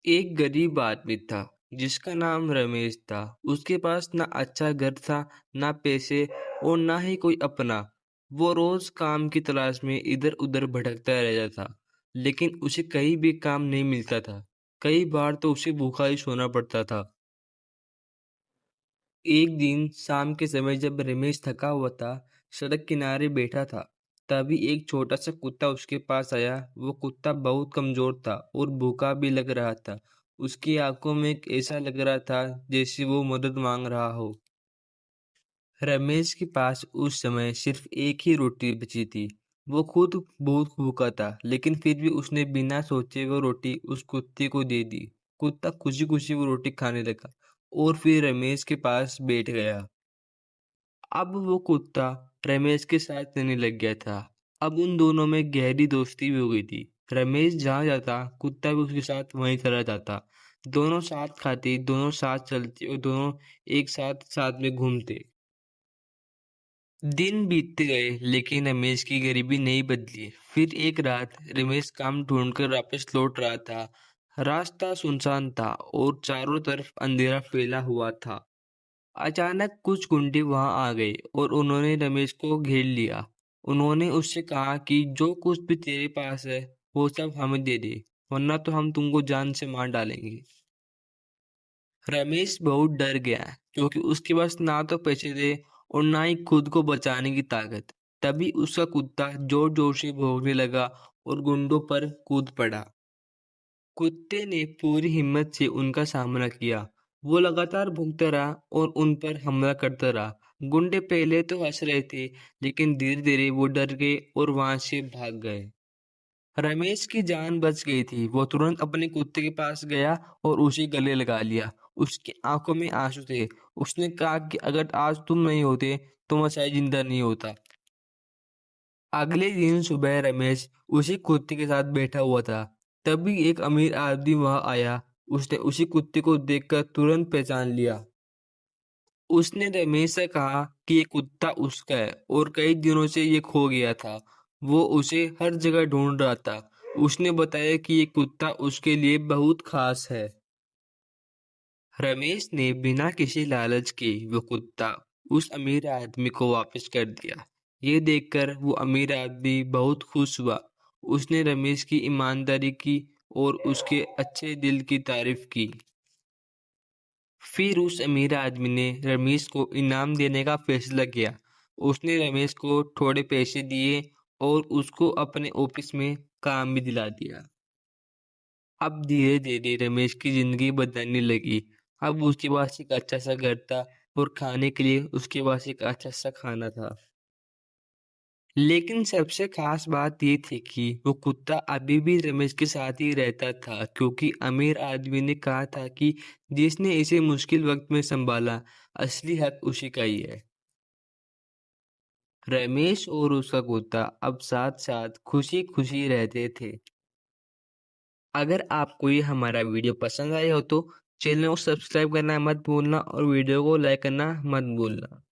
एक गरीब आदमी था जिसका नाम रमेश था। उसके पास ना अच्छा घर था, ना पैसे और ना ही कोई अपना। वो रोज काम की तलाश में इधर उधर भटकता रहता था, लेकिन उसे कहीं भी काम नहीं मिलता था। कई बार तो उसे भूखा ही सोना पड़ता था। एक दिन शाम के समय जब रमेश थका हुआ था, सड़क किनारे बैठा था, तभी एक छोटा सा कुत्ता उसके पास आया। वो कुत्ता बहुत कमजोर था और भूखा भी लग रहा था। उसकी आंखों में ऐसा लग रहा था जैसे वो मदद मांग रहा हो। रमेश के पास उस समय सिर्फ एक ही रोटी बची थी। वो खुद बहुत भूखा था, लेकिन फिर भी उसने बिना सोचे वो रोटी उस कुत्ते को दे दी। कुत्ता खुशी खुशी वो रोटी खाने लगा और फिर रमेश के पास बैठ गया। अब वो कुत्ता रमेश के साथ रहने लग गया था। अब उन दोनों में गहरी दोस्ती भी हो गई थी। रमेश जहाँ जाता, कुत्ता भी उसके साथ वहीं चला जाता। दोनों साथ खाते, दोनों साथ चलते और दोनों एक साथ साथ में घूमते। दिन बीतते गए, लेकिन रमेश की गरीबी नहीं बदली। फिर एक रात रमेश काम ढूंढकर वापस लौट रहा था। रास्ता सुनसान था और चारों तरफ अंधेरा फैला हुआ था। अचानक कुछ गुंडे वहां आ गए और उन्होंने रमेश को घेर लिया। उन्होंने उससे कहा कि जो कुछ भी तेरे पास है वो सब हमें दे दे, वरना तो हम तुमको जान से मार डालेंगे। रमेश बहुत डर गया, क्योंकि उसके पास ना तो पैसे थे और ना ही खुद को बचाने की ताकत। तभी उसका कुत्ता जोर जोर से भौंकने लगा और गुंडों पर कूद पड़ा। कुत्ते ने पूरी हिम्मत से उनका सामना किया। वो लगातार भौंकता रहा और उन पर हमला करता रहा। गुंडे पहले तो हंस रहे थे, लेकिन धीरे धीरे वो डर गए और वहां से भाग गए। रमेश की जान बच गई थी। वो तुरंत अपने कुत्ते के पास गया और उसे गले लगा लिया। उसकी आंखों में आंसू थे। उसने कहा कि अगर आज तुम नहीं होते तो मैं शायद जिंदा नहीं होता। अगले दिन सुबह रमेश उसी कुत्ते के साथ बैठा हुआ था। तभी एक अमीर आदमी वहां आया। उसने उसी कुत्ते को देखकर तुरंत पहचान लिया। उसने रमेश से कहा कि ये कुत्ता उसका है और कई दिनों से ये खो गया था। वो उसे हर जगह ढूंढ रहा था। उसने बताया कि ये कुत्ता उसके लिए बहुत खास है। रमेश ने बिना किसी लालच के वो कुत्ता उस अमीर आदमी को वापस कर दिया। ये देखकर वो अमीर आदमी बहुत खुश हुआ। उसने रमेश की ईमानदारी की और उसके अच्छे दिल की तारीफ की। फिर उस अमीर आदमी ने रमेश को इनाम देने का फैसला किया। उसने रमेश को थोड़े पैसे दिए और उसको अपने ऑफिस में काम भी दिला दिया। अब धीरे धीरे रमेश की जिंदगी बदलने लगी। अब उसके पास एक अच्छा सा घर था और खाने के लिए उसके पास एक अच्छा सा खाना था। लेकिन सबसे खास बात ये थी कि वो कुत्ता अभी भी रमेश के साथ ही रहता था, क्योंकि अमीर आदमी ने कहा था कि जिसने इसे मुश्किल वक्त में संभाला, असली हक उसी का ही है। रमेश और उसका कुत्ता अब साथ साथ खुशी खुशी रहते थे। अगर आपको ये हमारा वीडियो पसंद आया हो तो चैनल को सब्सक्राइब करना मत भूलना और वीडियो को लाइक करना मत भूलना।